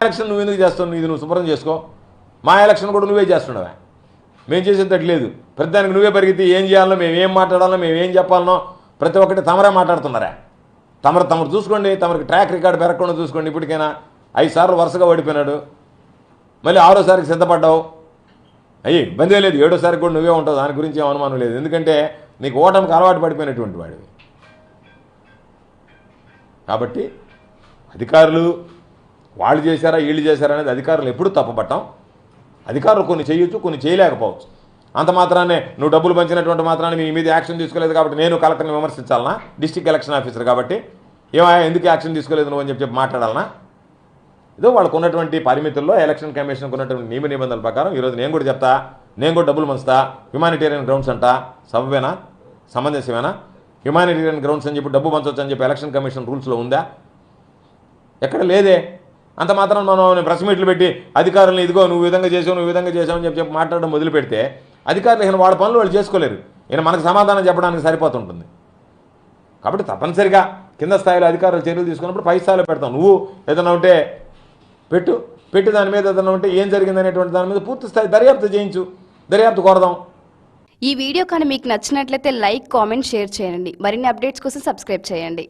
Election నువ్వు ఎందుకు చేస్తావు? ఇది నువ్వు శుభ్రం చేసుకో. మా ఎలక్షన్ కూడా నువ్వే చేస్తున్నావా? మేము చేసేటట్టు లేదు. ప్రతిదానికి నువ్వే పరిగెత్తి ఏం చేయాలనో, మేము ఏం మాట్లాడాలనో, మేము ఏం చెప్పాలనో ప్రతి ఒక్కటి తమరే మాట్లాడుతున్నారా? తమరు చూసుకోండి. తమరికి ట్రాక్ రికార్డు పెరగకుండా చూసుకోండి. ఇప్పటికైనా 5 సార్లు వరుసగా ఓడిపోయినాడు. మళ్ళీ 6వసారికి సిద్ధపడ్డావు. ఇబ్బంది లేదు. 7వసారికి కూడా నువ్వే ఉంటావు. దాని గురించి ఏం అనుమానం లేదు. ఎందుకంటే నీకు ఓటమికి అలవాటు పడిపోయినటువంటి వాడివి. కాబట్టి అధికారులు వాళ్ళు చేశారా వీళ్ళు చేశారా అనేది అధికారులు ఎప్పుడూ తప్పుపట్టాం. అధికారులు కొన్ని చేయొచ్చు, కొన్ని చేయలేకపోవచ్చు. అంత మాత్రాన్ని నువ్వు డబ్బులు పంచినటువంటి మాత్రాన్ని మీ మీద యాక్షన్ తీసుకోలేదు కాబట్టి నేను కలెక్టర్ని విమర్శించాలనా? డిస్ట్రిక్ట్ ఎలక్షన్ ఆఫీసర్ కాబట్టి ఎందుకు యాక్షన్ తీసుకోలేదు నువ్వు అని చెప్పి మాట్లాడాలనా? ఏదో వాళ్ళకు ఉన్నటువంటి పరిమితుల్లో ఎలక్షన్ కమిషన్కి ఉన్నటువంటి నియమ నిబంధనల ప్రకారం ఈరోజు నేను కూడా చెప్తా, నేను కూడా డబ్బులు పంచుతా. హ్యుమానిటేరియన్ గ్రౌండ్స్ అంట, సబబేనా, సమంజసమేనా? హ్యుమానిటేరియన్ గ్రౌండ్స్ అని చెప్పి డబ్బు పంచవచ్చు అని చెప్పి ఎలక్షన్ కమిషన్ రూల్స్లో ఉందా? ఎక్కడ లేదే. అంత మాత్రం మనం ప్రెస్ మీట్లు పెట్టి అధికారులను ఇదిగో నువ్వు విధంగా చేసావు, నువ్వు విధంగా చేసావు అని చెప్పి మాట్లాడడం మొదలు పెడితే అధికారులు ఈయన వాళ్ళ పనులు వాళ్ళు చేసుకోలేరు. ఈయన మనకు సమాధానం చెప్పడానికి సరిపోతుంటుంది. కాబట్టి తప్పనిసరిగా కింద స్థాయిలో అధికారులు చర్యలు తీసుకున్నప్పుడు పై స్థాయిలో పెడతాం. నువ్వు ఏదైనా ఉంటే పెట్టి దాని మీద ఏదైనా ఉంటే ఏం జరిగిందనేటువంటి దాని మీద పూర్తి స్థాయి దర్యాప్తు చేయించు, దర్యాప్తు కోరదాం. ఈ వీడియో కానీ మీకు నచ్చినట్లయితే లైక్, కామెంట్, షేర్ చేయండి. మరిన్ని అప్డేట్స్ కోసం సబ్స్క్రైబ్ చేయండి.